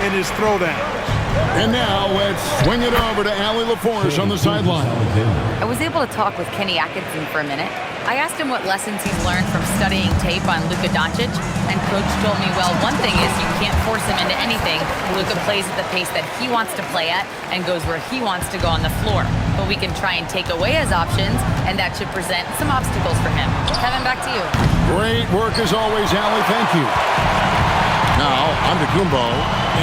in his throwdown. And now let's swing it over to Allie LaForce on the sideline. I was able to talk with Kenny Atkinson for a minute. I asked him what lessons he's learned from studying tape on Luka Doncic, and Coach told me, well, one thing is you can't force him into anything. Luka plays at the pace that he wants to play at and goes where he wants to go on the floor. But we can try and take away his options, and that should present some obstacles for him. Kevin, back to you. Great work as always, Allie. Thank you. Now, Antetokounmpo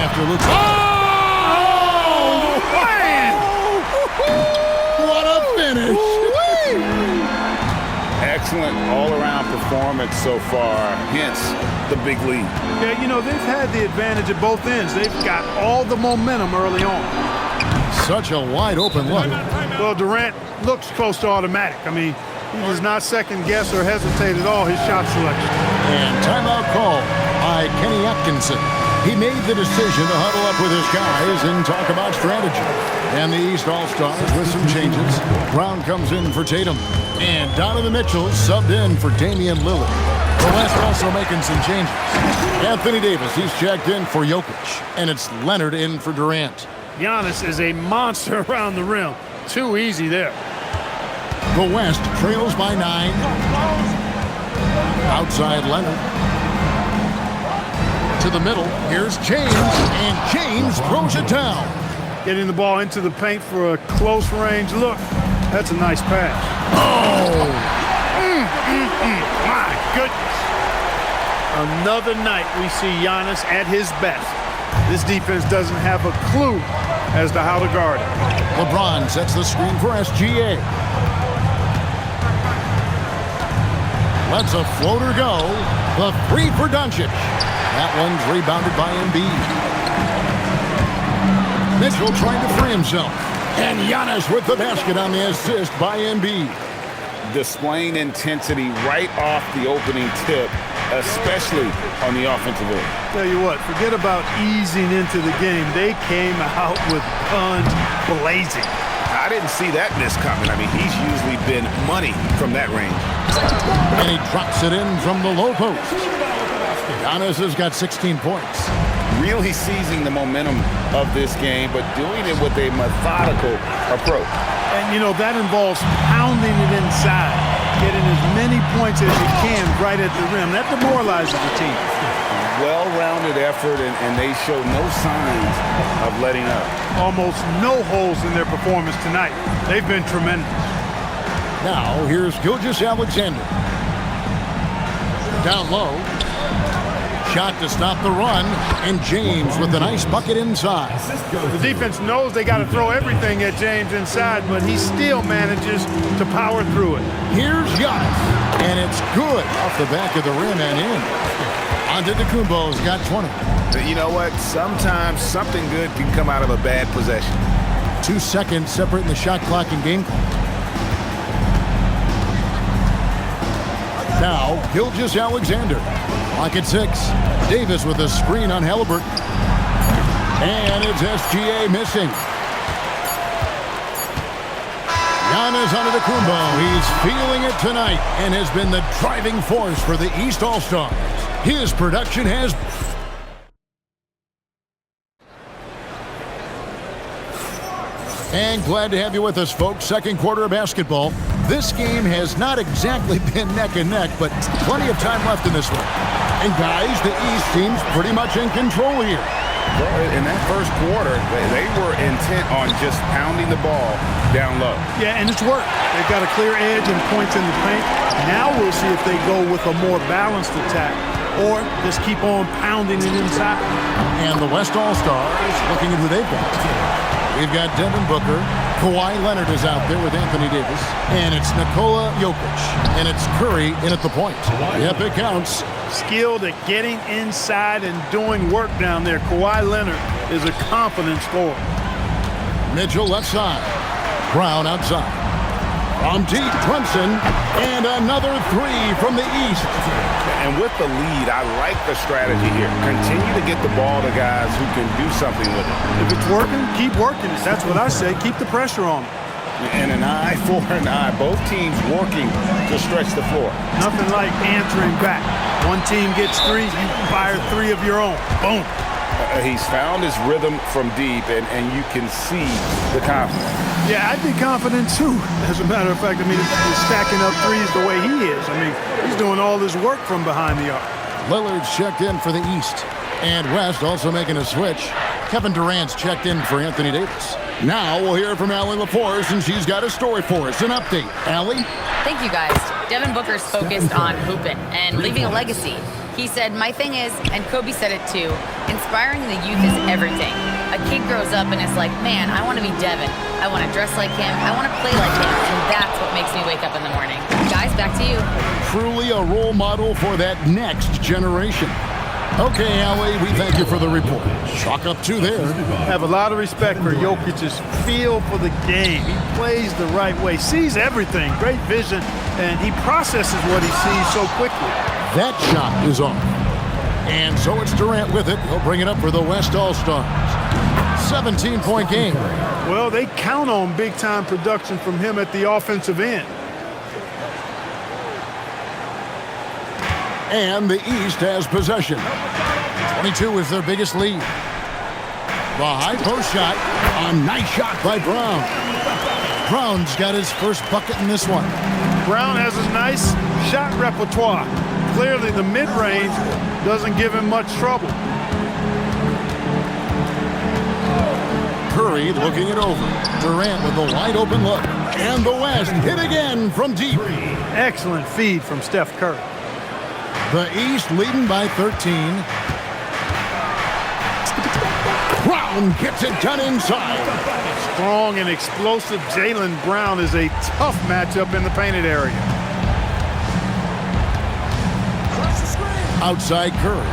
after Luka. Oh, man! What a finish! Excellent all-around performance so far, hence the big lead. Yeah, you know, they've had the advantage at both ends. They've got all the momentum early on. Such a wide-open look. Well, Durant looks close to automatic. I mean, he does not second-guess or hesitate at all his shot selection. And timeout call by Kenny Atkinson. He made the decision to huddle up with his guys and talk about strategy. And the East All-Stars with some changes. Brown comes in for Tatum. And Donovan Mitchell subbed in for Damian Lillard. The West also making some changes. Anthony Davis, he's checked in for Jokic. And it's Leonard in for Durant. Giannis is a monster around the rim. Too easy there. The West trails by 9. Outside Leonard. To the middle, here's James, and James throws it down. Getting the ball into the paint for a close range look. That's a nice pass. Oh! My goodness. Another night we see Giannis at his best. This defense doesn't have a clue as to how to guard it. LeBron sets the screen for SGA. Lets a floater go. The three for Doncic. That one's rebounded by Embiid. Mitchell trying to free himself. And Giannis with the basket on the assist by Embiid. Displaying intensity right off the opening tip, especially on the offensive end. Tell you what, forget about easing into the game. They came out with guns blazing. I didn't see that miss coming. I mean, he's usually been money from that range. And he drops it in from the low post. Giannis has got 16 points. Really seizing the momentum of this game, but doing it with a methodical approach. And, you know, that involves pounding it inside, getting as many points as you can right at the rim. That demoralizes the team. Well-rounded effort, and they show no signs of letting up. Almost no holes in their performance tonight. They've been tremendous. Now, here's Gilgeous-Alexander. Down low. Shot to stop the run, and James with a nice bucket inside. The defense knows they got to throw everything at James inside, but he still manages to power through it. Here's Giannis, and it's good off the back of the rim and in. Antetokounmpo's got 20. You know what? Sometimes something good can come out of a bad possession. 2 seconds separating the shot clock and game clock. Now, Gilgeous-Alexander. Clock at 6. Davis with a screen on Halliburton. And it's SGA missing. Giannis Antetokounmpo. He's feeling it tonight and has been the driving force for the East All-Stars. His production has... And glad to have you with us, folks. Second quarter of basketball. This game has not exactly been neck and neck, but plenty of time left in this one. And guys, the East seems pretty much in control here. Well, in that first quarter, they were intent on just pounding the ball down low. Yeah, and it's worked. They've got a clear edge and points in the paint. Now we'll see if they go with a more balanced attack or just keep on pounding it inside. And the West All-Stars looking at who they've got. We've got Devin Booker. Kawhi Leonard is out there with Anthony Davis. And it's Nikola Jokic. And it's Curry in at the point. Yep, it counts. Skilled at getting inside and doing work down there. Kawhi Leonard is a confident scorer. Mitchell left side. Brown outside. From deep, Clemson. And another three from the East. And with the lead, I like the strategy here. Continue to get the ball to guys who can do something with it. If it's working, keep working it. That's what I say. Keep the pressure on them. And an eye for an eye. Both teams working to stretch the floor. Nothing like answering back. One team gets three, you fire three of your own. Boom. He's found his rhythm from deep, and you can see the confidence. Yeah, I'd be confident too. As a matter of fact, I mean, he's stacking up threes the way he is. I mean, he's doing all this work from behind the arc. Lillard's checked in for the East. And West also making a switch. Kevin Durant's checked in for Anthony Davis. Now we'll hear from Allie LaForce, and she's got a story for us. An update. Allie? Thank you, guys. Devin Booker's focused on hooping and leaving a legacy. He said, my thing is, and Kobe said it too, inspiring the youth is everything. A kid grows up and is like, man, I want to be Devin. I want to dress like him. I want to play like him. And that's what makes me wake up in the morning. Guys, back to you. Truly a role model for that next generation. Okay, Allie, we thank you for the report. Chalk up 2 there. Have a lot of respect for Jokic's feel for the game. He plays the right way, sees everything, great vision, and he processes what he sees so quickly. That shot is off. And so it's Durant with it. He'll bring it up for the West All-Stars. 17-point game. Well, they count on big-time production from him at the offensive end. And the East has possession. 22 is their biggest lead. The high post shot. A nice shot by Brown. Brown's got his first bucket in this one. Brown has a nice shot repertoire. Clearly, the mid-range doesn't give him much trouble. Curry looking it over. Durant with a wide open look. And the West hit again from deep. Excellent feed from Steph Curry. The East leading by 13. Brown gets it done inside. Strong and explosive Jaylen Brown is a tough matchup in the painted area. Outside Curry.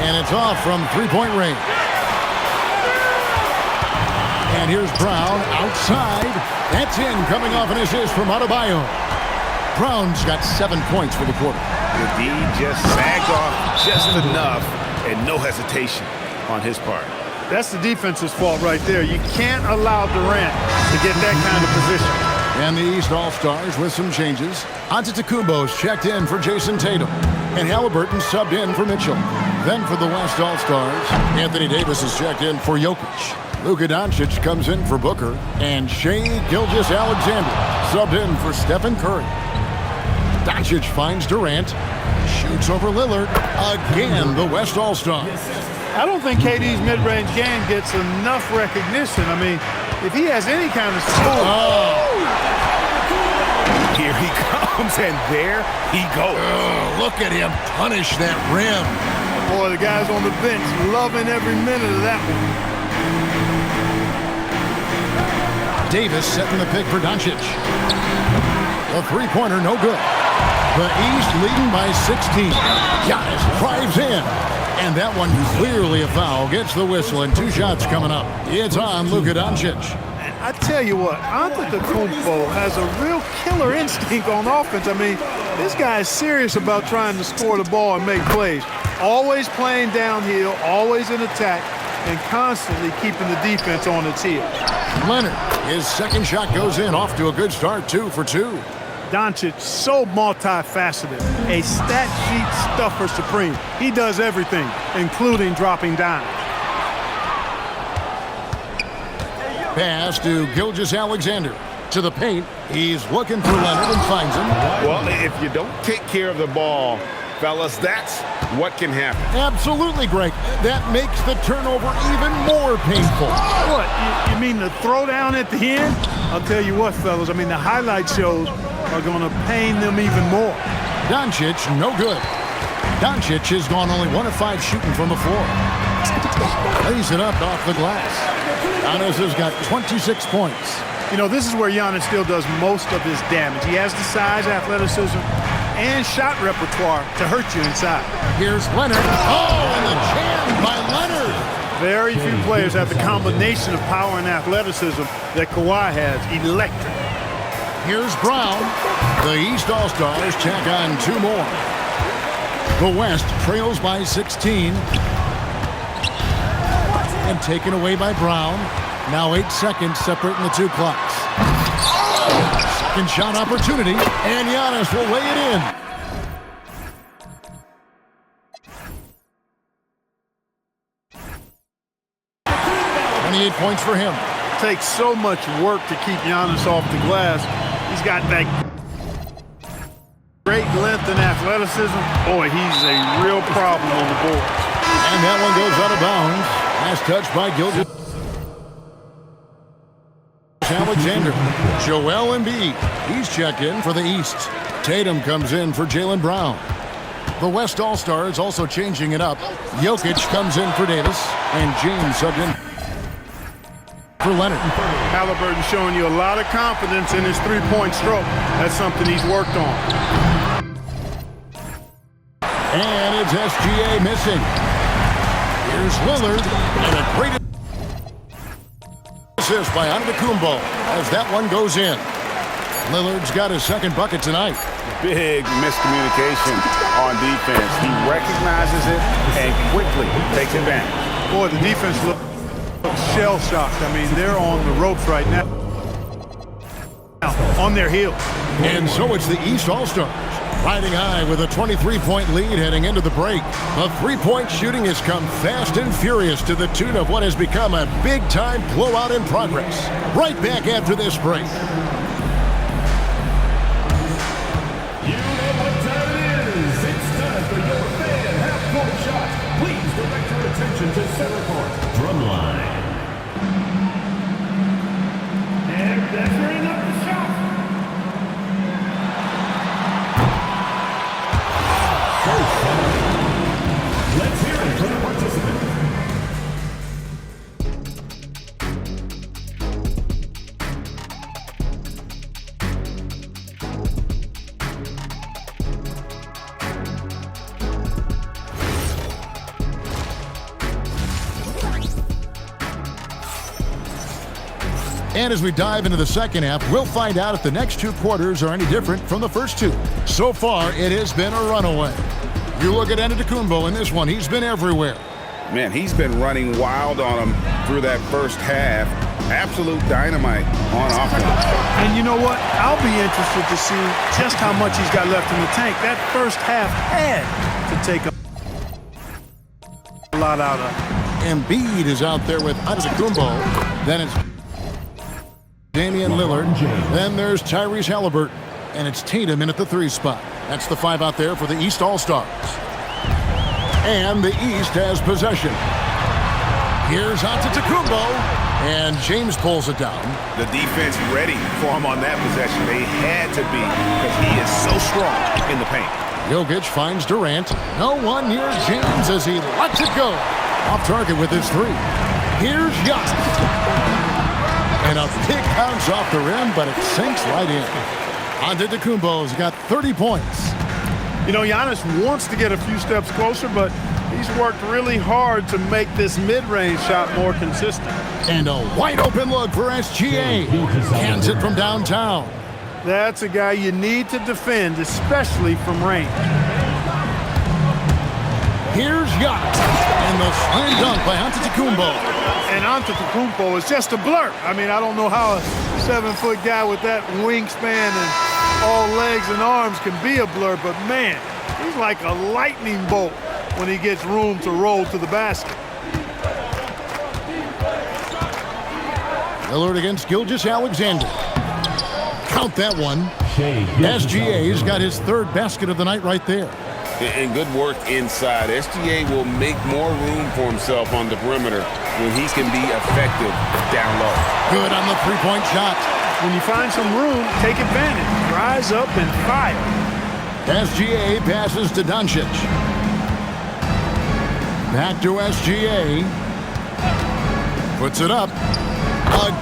And it's off from three-point range. And here's Brown outside. That's in, coming off an assist from Adebayo. Brown's got 7 points for the quarter. The D just sagged off just enough, and no hesitation on his part. That's the defense's fault right there. You can't allow Durant to get that kind of position. And the East All-Stars with some changes. Antetokounmpo's checked in for Jason Tatum. And Halliburton subbed in for Mitchell. Then for the West All-Stars, Anthony Davis is checked in for Jokic. Luka Doncic comes in for Booker. And Shai Gilgeous-Alexander subbed in for Stephen Curry. Doncic finds Durant. Shoots over Lillard. Again, the West All-Stars. I don't think KD's mid-range game gets enough recognition. I mean, if he has any kind of skill. Here he comes, and there he goes. Look at him punish that rim. Boy, the guys on the bench loving every minute of that one. Davis setting the pick for Doncic. The three-pointer, no good. The East leading by 16. Giannis drives in. And that one clearly a foul. Gets the whistle, and 2 shots coming up. It's on Luka Doncic. I tell you what, Antetokounmpo has a real killer instinct on offense. I mean, this guy is serious about trying to score the ball and make plays. Always playing downhill, always in attack, and constantly keeping the defense on its heels. Leonard, his second shot goes in. Off to a good start, 2 for 2. Doncic, so multifaceted, a stat sheet stuffer supreme. He does everything, including dropping down. Pass to Gilgeous-Alexander. To the paint, he's looking for Leonard and finds him. Well, if you don't take care of the ball, fellas, that's what can happen. Absolutely, Greg. That makes the turnover even more painful. What, you mean the throwdown at the end? I'll tell you what, fellas, I mean, the highlight shows are going to pain them even more. Doncic, no good. Doncic has gone only 1 of 5 shooting from the floor. Lays it up off the glass. Giannis has got 26 points. You know, this is where Giannis still does most of his damage. He has the size, athleticism, and shot repertoire to hurt you inside. Here's Leonard. Oh, and the jam by Leonard. Very few players have the combination of power and athleticism that Kawhi has. Electric. Here's Brown. The East All-Stars check on 2 more. The West trails by 16. And taken away by Brown. Now 8 seconds separating the 2 clocks. Second shot opportunity. And Giannis will lay it in. 28 points for him. Takes so much work to keep Giannis off the glass. He's got that great length and athleticism. Boy, he's a real problem on the board. And that one goes out of bounds. Last touch by Gilgis Alexander. Joel Embiid. He's checked in for the East. Tatum comes in for Jaylen Brown. The West All-Stars also changing it up. Jokic comes in for Davis. And James subbed in for Leonard. Halliburton showing you a lot of confidence in his three-point stroke. That's something he's worked on. And it's SGA missing. Here's Lillard. And a great assist by Antetokounmpo as that one goes in. Lillard's got his second bucket tonight. Big miscommunication on defense. He recognizes it and quickly takes advantage. Boy, the defense looks shell-shocked. I mean, they're on the ropes right now. On their heels. And so it's the East All-Stars riding high with a 23-point lead heading into the break. The three-point shooting has come fast and furious to the tune of what has become a big-time blowout in progress. Right back after this break. You know what time it is. It's time for your fan half-court shot. Please direct your attention to center court. Drumline. And that's bringing up the shot. Let's hear it from the participant. And as we dive into the second half, we'll find out if the next two quarters are any different from the first two. So far, it has been a runaway. You look at Antetokounmpo in this one, he's been everywhere. Man, he's been running wild on him through that first half. Absolute dynamite on offense. And you know what? I'll be interested to see just how much he's got left in the tank. That first half had to take a lot out of him. Embiid is out there with Antetokounmpo. Then it's Damian Lillard. Then there's Tyrese Halliburton. And it's Tatum in at the three spot. That's the five out there for the East All-Stars. And the East has possession. Here's Antetokounmpo. And James pulls it down. The defense ready for him on that possession. They had to be because he is so strong in the paint. Jokic finds Durant. No one near James as he lets it go. Off target with his three. Here's Giannis. And a big bounce off the rim, but it sinks right in. Antetokounmpo's got 30 points. You know, Giannis wants to get a few steps closer, but he's worked really hard to make this mid-range shot more consistent. And a wide open look for SGA. Hands it from downtown. That's a guy you need to defend, especially from range. Here's Giannis. And the slam dunk by Antetokounmpo. And Antetokounmpo is just a blur. I mean, I don't know how a 7-foot guy with that wingspan and all legs and arms can be a blur, but man, he's like a lightning bolt when he gets room to roll to the basket. Lillard against Gilgeous Alexander. Count that one. SGA's got his third basket of the night right there. And good work inside. SGA will make more room for himself on the perimeter when he can be effective down low. Good on the three-point shot. When you find some room, take advantage. Rise up and fire. SGA passes to Doncic. Back to SGA. Puts it up.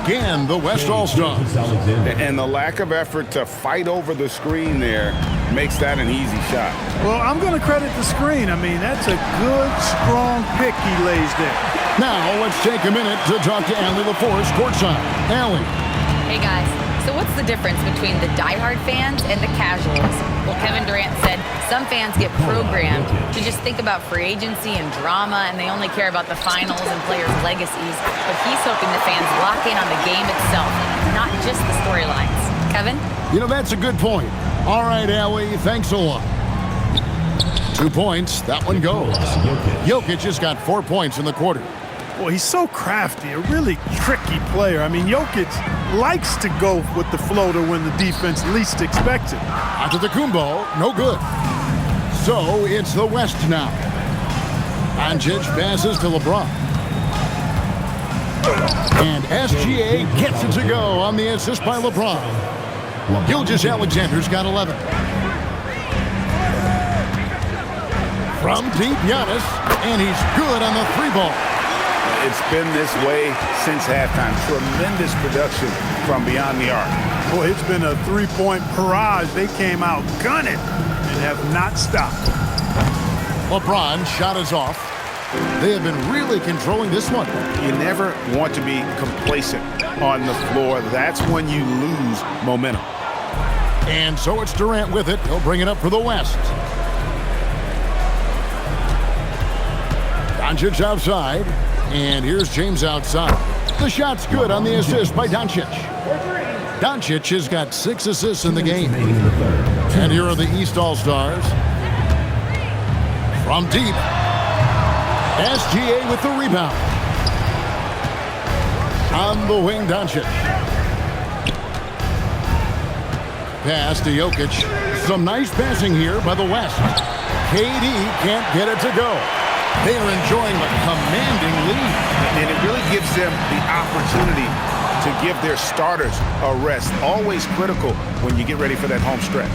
Again, the West All-Stars. And the lack of effort to fight over the screen there makes that an easy shot. Well, I'm going to credit the screen. I mean, that's a good, strong pick he lays there. Now, let's take a minute to talk to Allie LaForce courtside. Allie. Hey guys, so what's the difference between the diehard fans and the casuals? Well, Kevin Durant said some fans get programmed to just think about free agency and drama, and they only care about the finals and players' legacies. But he's hoping the fans lock in on the game itself, not just the storylines. Kevin? You know, that's a good point. All right, Allie, thanks a lot. 2 points, that one goes. Jokic has got 4 points in the quarter. Well, he's so crafty, a really tricky player. I mean, Jokic likes to go with the floater when the defense least expects it. Antetokounmpo, no good. So it's the West now. Doncic passes to LeBron. And SGA gets it to go on the assist by LeBron. Gilgeous-Alexander's got 11. From deep, Giannis, and he's good on the three ball. It's been this way since halftime. Tremendous production from beyond the arc. Boy, it's been a three-point barrage. They came out gunning and have not stopped. LeBron's shot is off. They have been really controlling this one. You never want to be complacent on the floor. That's when you lose momentum. And so it's Durant with it. He'll bring it up for the West. Doncic outside. And here's James outside. The shot's good on the assist by Doncic. Doncic has got 6 assists in the game. And here are the East All-Stars. From deep. SGA with the rebound. On the wing, Doncic. Pass to Jokic. Some nice passing here by the West. KD can't get it to go. They are enjoying a commanding lead. And it really gives them the opportunity to give their starters a rest. Always critical when you get ready for that home stretch.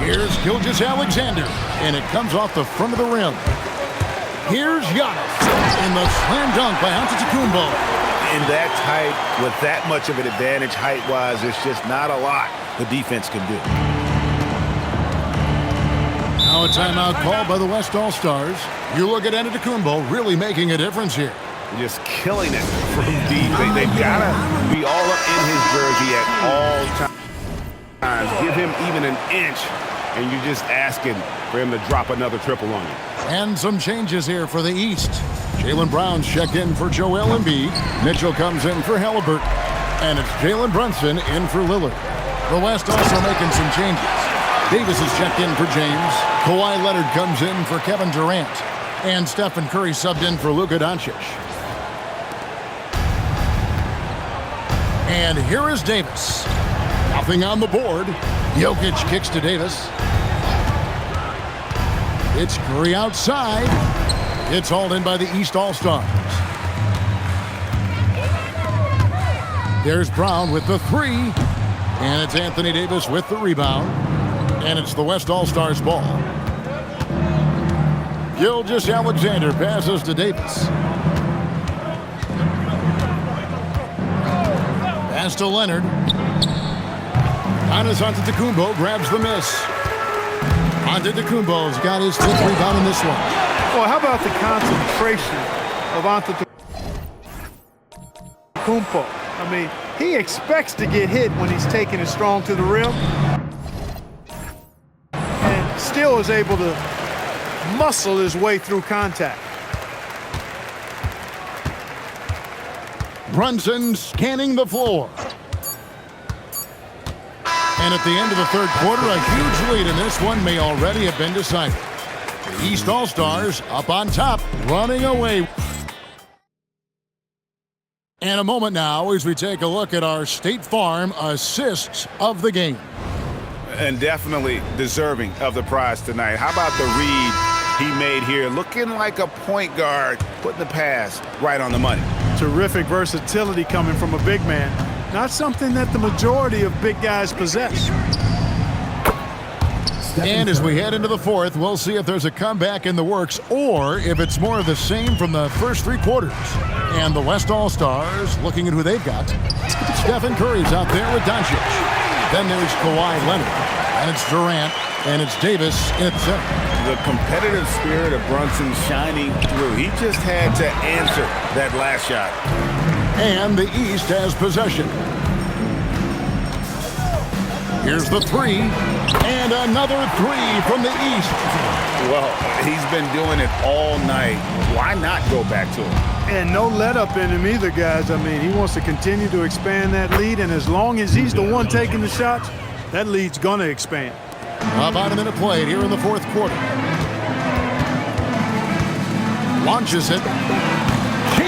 Here's Gilgeous-Alexander, and it comes off the front of the rim. Here's Giannis, and the slam dunk by Antetokounmpo. In that height, with that much of an advantage height-wise, there's just not a lot the defense can do. Now a timeout called by the West All-Stars. You look at Antetokounmpo really making a difference here. Just killing it from deep. They've got to be all up in his jersey at all times. Give him even an inch, and you're just asking for him to drop another triple on you. And some changes here for the East. Jaylen Brown's checked in for Joel Embiid. Mitchell comes in for Halliburton. And it's Jalen Brunson in for Lillard. The West also making some changes. Davis is checked in for James. Kawhi Leonard comes in for Kevin Durant. And Stephen Curry subbed in for Luka Doncic. And here is Davis. Nothing on the board. Jokic kicks to Davis. It's Curry outside. It's hauled in by the East All-Stars. There's Brown with the three. And it's Anthony Davis with the rebound. And it's the West All-Stars ball. Gilgeous-Alexander passes to Davis. Pass to Leonard. Giannis Antetokounmpo grabs the miss. Antetokounmpo's got his 5th rebound in this one. Well, how about the concentration of Antetokounmpo? I mean, he expects to get hit when he's taking it strong to the rim. And still is able to muscle his way through contact. Brunson scanning the floor. And at the end of the third quarter, a huge lead in this one may already have been decided. The East All-Stars up on top, running away. And a moment now as we take a look at our State Farm assists of the game. And definitely deserving of the prize tonight. How about the read he made here? Looking like a point guard, putting the pass right on the money. Terrific versatility coming from a big man. Not something that the majority of big guys possess. And as we head into the fourth, we'll see if there's a comeback in the works or if it's more of the same from the first 3 quarters. And the West All-Stars looking at who they've got. Stephen Curry's out there with Doncic. Then there's Kawhi Leonard. And it's Durant. And it's Davis in center. The competitive spirit of Brunson shining through. He just had to answer that last shot. And the East has possession. Here's the three. And another three from the East. Well, he's been doing it all night. Why not go back to him? And no let up in him either, guys. I mean, he wants to continue to expand that lead, and as long as he's the one taking the shots, that lead's going to expand. About a minute played here in the fourth quarter. Launches it.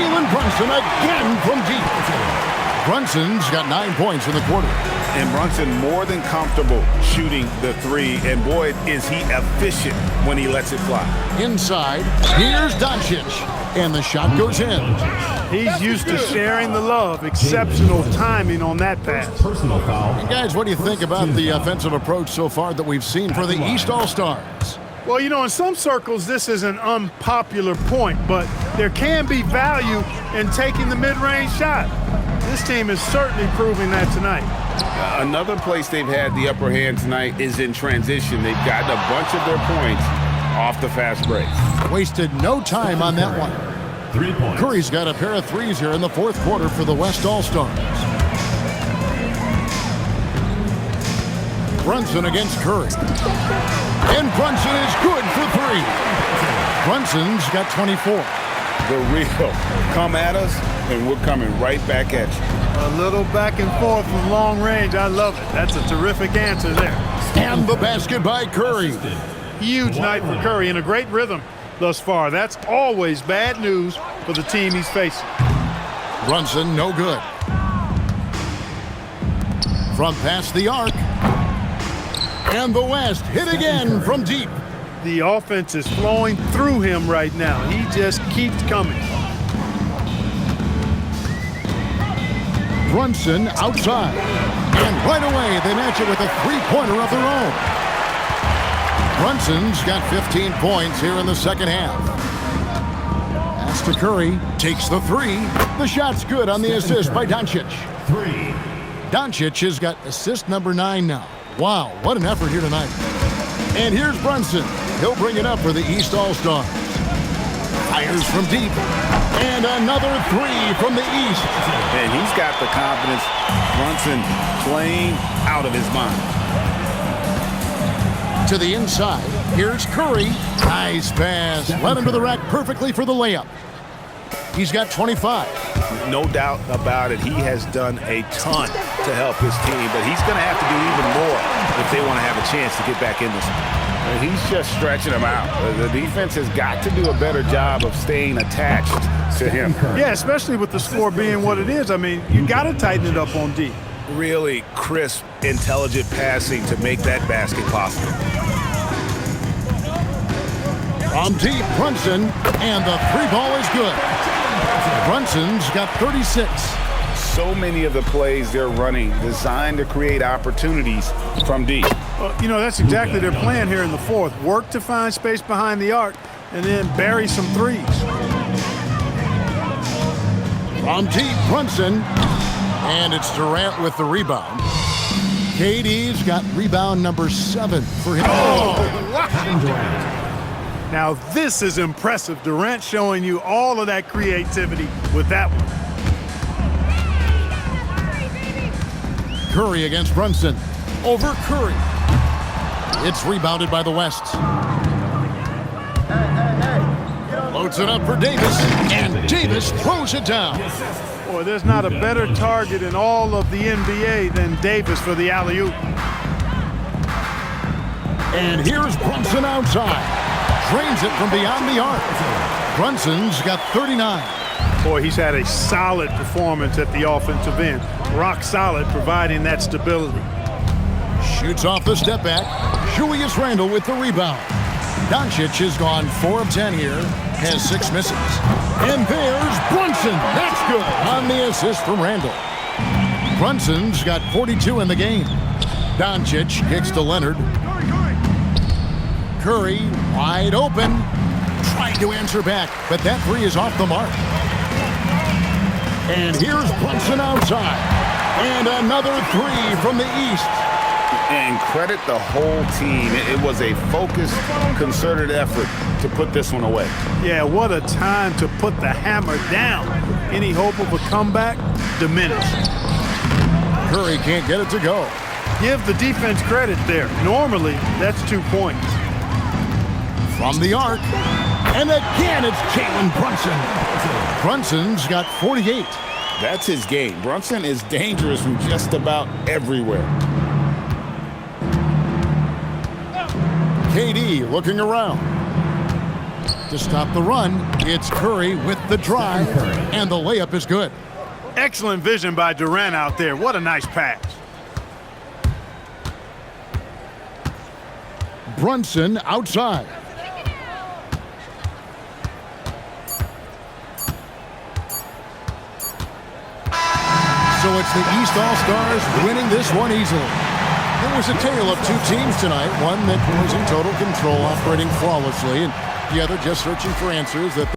Jalen Brunson again from deep. Brunson's got 9 points in the quarter. And Brunson more than comfortable shooting the three. And boy, is he efficient when he lets it fly. Inside, here's Doncic. And the shot goes in. He's used to sharing the love. Exceptional timing on that pass. Personal foul. And guys, what do you think about the offensive approach so far that we've seen for the East All-Stars? Well, you know, in some circles, this is an unpopular point, but there can be value in taking the mid-range shot. This team is certainly proving that tonight. Another place they've had the upper hand tonight is in transition. They've gotten a bunch of their points off the fast break. Wasted no time on that one. 3 points. Curry's got a pair of threes here in the fourth quarter for the West All-Stars. Brunson against Curry. And Brunson is good for three. Brunson's got 24. The real come at us, and we're coming right back at you. A little back and forth from long range. I love it. That's a terrific answer there. And the basket by Curry. Huge night for Curry and a great rhythm thus far. That's always bad news for the team he's facing. Brunson, no good. From past the arc. And the West hit again from deep. The offense is flowing through him right now. He just keeps coming. Brunson outside. And right away, they match it with a three-pointer of their own. Brunson's got 15 points here in the second half. Pass to Curry. Takes the three. The shot's good on the assist by Doncic. 3. Doncic has got assist number 9 now. Wow, what an effort here tonight. And here's Brunson. He'll bring it up for the East All-Stars. Fires from deep. And another three from the East. And he's got the confidence. Brunson playing out of his mind. To the inside. Here's Curry. Nice pass. Led him to the rack perfectly for the layup. He's got 25. No doubt about it. He has done a ton to help his team, but he's going to have to do even more if they want to have a chance to get back in this one. He's just stretching them out. The defense has got to do a better job of staying attached to him. Yeah, especially with the score being what it is. I mean, you got to tighten it up on D. Really crisp, intelligent passing to make that basket possible. From deep, Brunson, and the three ball is good. Brunson's got 36. So many of the plays they're running designed to create opportunities from deep. Well, you know, that's exactly their plan here in the fourth. Work to find space behind the arc and then bury some threes. From deep, Brunson, and it's Durant with the rebound. KD's got rebound number 7 for him. Now this is impressive. Durant showing you all of that creativity with that one. Curry against Brunson. Over Curry. It's rebounded by the West. Loads it up for Davis, and Davis throws it down. Boy, there's not a better target in all of the NBA than Davis for the alley-oop. And here's Brunson outside. Drains it from beyond the arc. Brunson's got 39. Boy, he's had a solid performance at the offensive end. Rock solid, providing that stability. Shoots off the step back. Julius Randle with the rebound. Doncic has gone 4 of 10 here. Has 6 misses. And there's Brunson. That's good on the assist from Randle. Brunson's got 42 in the game. Doncic kicks to Leonard. Curry wide open. Trying to answer back, but that three is off the mark. And here's Brunson outside. And another three from the East. And credit the whole team. It was a focused, concerted effort to put this one away. Yeah, what a time to put the hammer down. Any hope of a comeback? Diminished. Curry can't get it to go. Give the defense credit there. Normally, that's 2 points. From the arc. And again, it's Jalen Brunson. Brunson's got 48. That's his game. Brunson is dangerous from just about everywhere. KD looking around. To stop the run, it's Curry with the drive, and the layup is good. Excellent vision by Durant out there. What a nice pass. Brunson outside. So it's the East All-Stars winning this one easily. It was a tale of two teams tonight, one that was in total control, operating flawlessly, and the other just searching for answers that